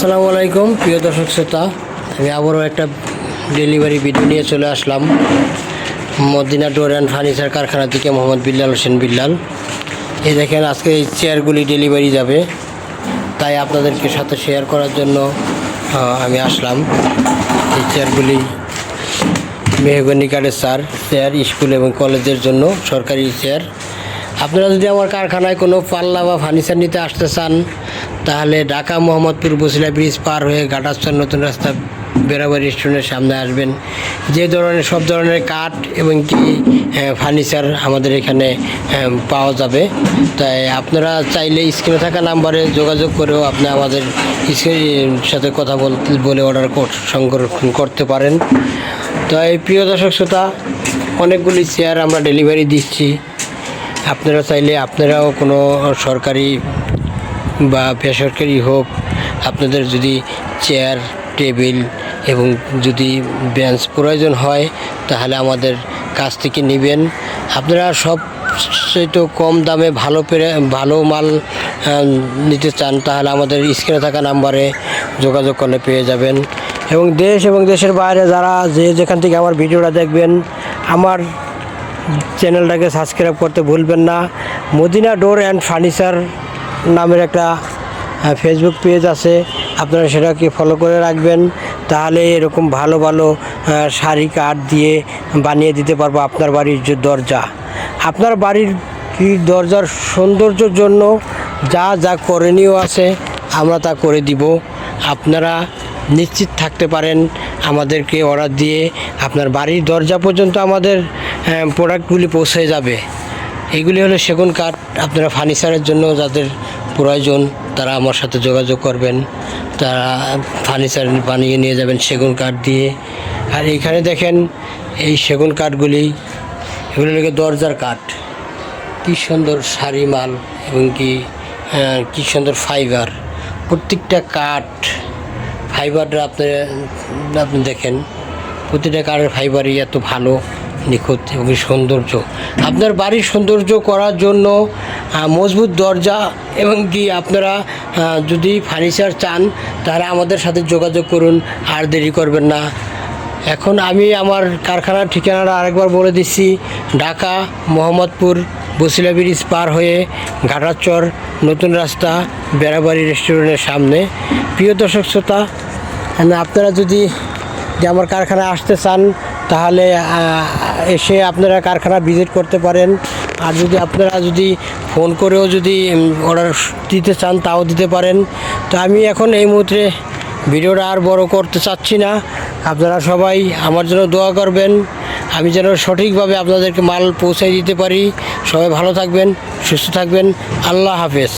আসসালামু আলাইকুম প্রিয় দর্শক শ্রোতা, আমি আবারও একটা ডেলিভারি ভিডিও নিয়ে চলে আসলাম মদিনা ডোর অ্যান্ড ফার্নিচার কারখানা থেকে মোহাম্মদ বিল্লাল হোসেন বিল্লাল। এই দেখেন আজকে এই চেয়ারগুলি ডেলিভারি যাবে, তাই আপনাদেরকে সাথে শেয়ার করার জন্য আমি আসলাম। এই চেয়ারগুলি মেহগনি কাঠের চেয়ার স্কুল এবং কলেজের জন্য সরকারি চেয়ার। আপনারা যদি আমার কারখানায় কোনো পাল্লা বা ফার্নিচার নিতে আসতে চান, তাহলে ঢাকা মোহাম্মদপুর বসিলা ব্রিজ পার হয়ে ঘাটাচর নতুন রাস্তা বেরাবাড়ি রেস্টুরেন্টের সামনে আসবেন। যে ধরনের সব ধরনের কাঠ এবং কি ফার্নিচার আমাদের এখানে পাওয়া যাবে। তাই আপনারা চাইলে স্ক্রিনে থাকা নাম্বারে যোগাযোগ করেও আপনি আমাদের সাথে কথা বলে অর্ডার সংরক্ষণ করতে পারেন। তাই প্রিয় দর্শক শ্রোতা, অনেকগুলি চেয়ার আমরা ডেলিভারি দিচ্ছি। আপনারা চাইলে আপনারাও কোনো সরকারি বা বেসরকারি হোক, আপনাদের যদি চেয়ার টেবিল এবং যদি বেঞ্চ প্রয়োজন হয়, তাহলে আমাদের কাছ থেকে নেবেন। আপনারা সবচেয়ে কম দামে ভালো মাল নিতে চান, তাহলে আমাদের স্ক্রিনে থাকা নাম্বারে যোগাযোগ করলে পেয়ে যাবেন। এবং দেশ এবং দেশের বাইরে যারা যেখান থেকে আমার ভিডিওটা দেখবেন, আমার চ্যানেলটাকে সাবস্ক্রাইব করতে ভুলবেন না। মদিনা ডোর অ্যান্ড ফার্নিচার নামের একটা ফেসবুক পেজ আছে, আপনারা সেটাকে ফলো করে রাখবেন। তাহলে এরকম ভালো ভালো শাড়ি কাঠ দিয়ে বানিয়ে দিতে পারবো আপনার বাড়ির যে দরজা। আপনার বাড়ির দরজার সৌন্দর্যের জন্য যা যা করণীয় আছে আমরা তা করে দিব। আপনারা নিশ্চিত থাকতে পারেন, আমাদেরকে অর্ডার দিয়ে আপনার বাড়ির দরজা পর্যন্ত আমাদের প্রোডাক্টগুলি পৌঁছে যাবে। এগুলি হলো সেগুন কাঠ। আপনারা ফার্নিচারের জন্য যাদের প্রয়োজন তারা আমার সাথে যোগাযোগ করবেন, তারা ফার্নিচার বানিয়ে নিয়ে যাবেন সেগুন কাঠ দিয়ে। আর এইখানে দেখেন এই সেগুন কাঠগুলি, এগুলি হলো দরজার কাঠ। কী সুন্দর সারি মাল এবং কী সুন্দর ফাইবার। প্রত্যেকটা কাঠ ফাইবারটা আপনি দেখেন, প্রতিটা কাঠের ফাইবারই এত ভালো, নিখুঁত এবং সৌন্দর্য। আপনার বাড়ির সৌন্দর্য করার জন্য মজবুত দরজা এবং আপনারা যদি ফার্নিচার চান, তাহলে আমাদের সাথে যোগাযোগ করুন, আর দেরি করবেন না। এখন আমি আমার কারখানার ঠিকানাটা আরেকবার বলে দিচ্ছি, ঢাকা মোহাম্মদপুর বসিলা ব্রিজ পার হয়ে ঘাটাচর নতুন রাস্তা বেড়াবাড়ি রেস্টুরেন্টের সামনে। প্রিয় দর্শক শ্রোতা, আপনারা যদি আমার কারখানায় আসতে চান, তাহলে এসে আপনারা কারখানা ভিজিট করতে পারেন। আর যদি আপনারা ফোন করেও অর্ডার দিতে চান, তাও দিতে পারেন। তো আমি এখন এই মুহূর্তে ভিডিওটা আর বড় করতে চাচ্ছি না। আপনারা সবাই আমার জন্য দোয়া করবেন, আমি যেন সঠিকভাবে আপনাদেরকে মাল পৌঁছে দিতে পারি। সবাই ভালো থাকবেন, সুস্থ থাকবেন। আল্লাহ হাফেজ।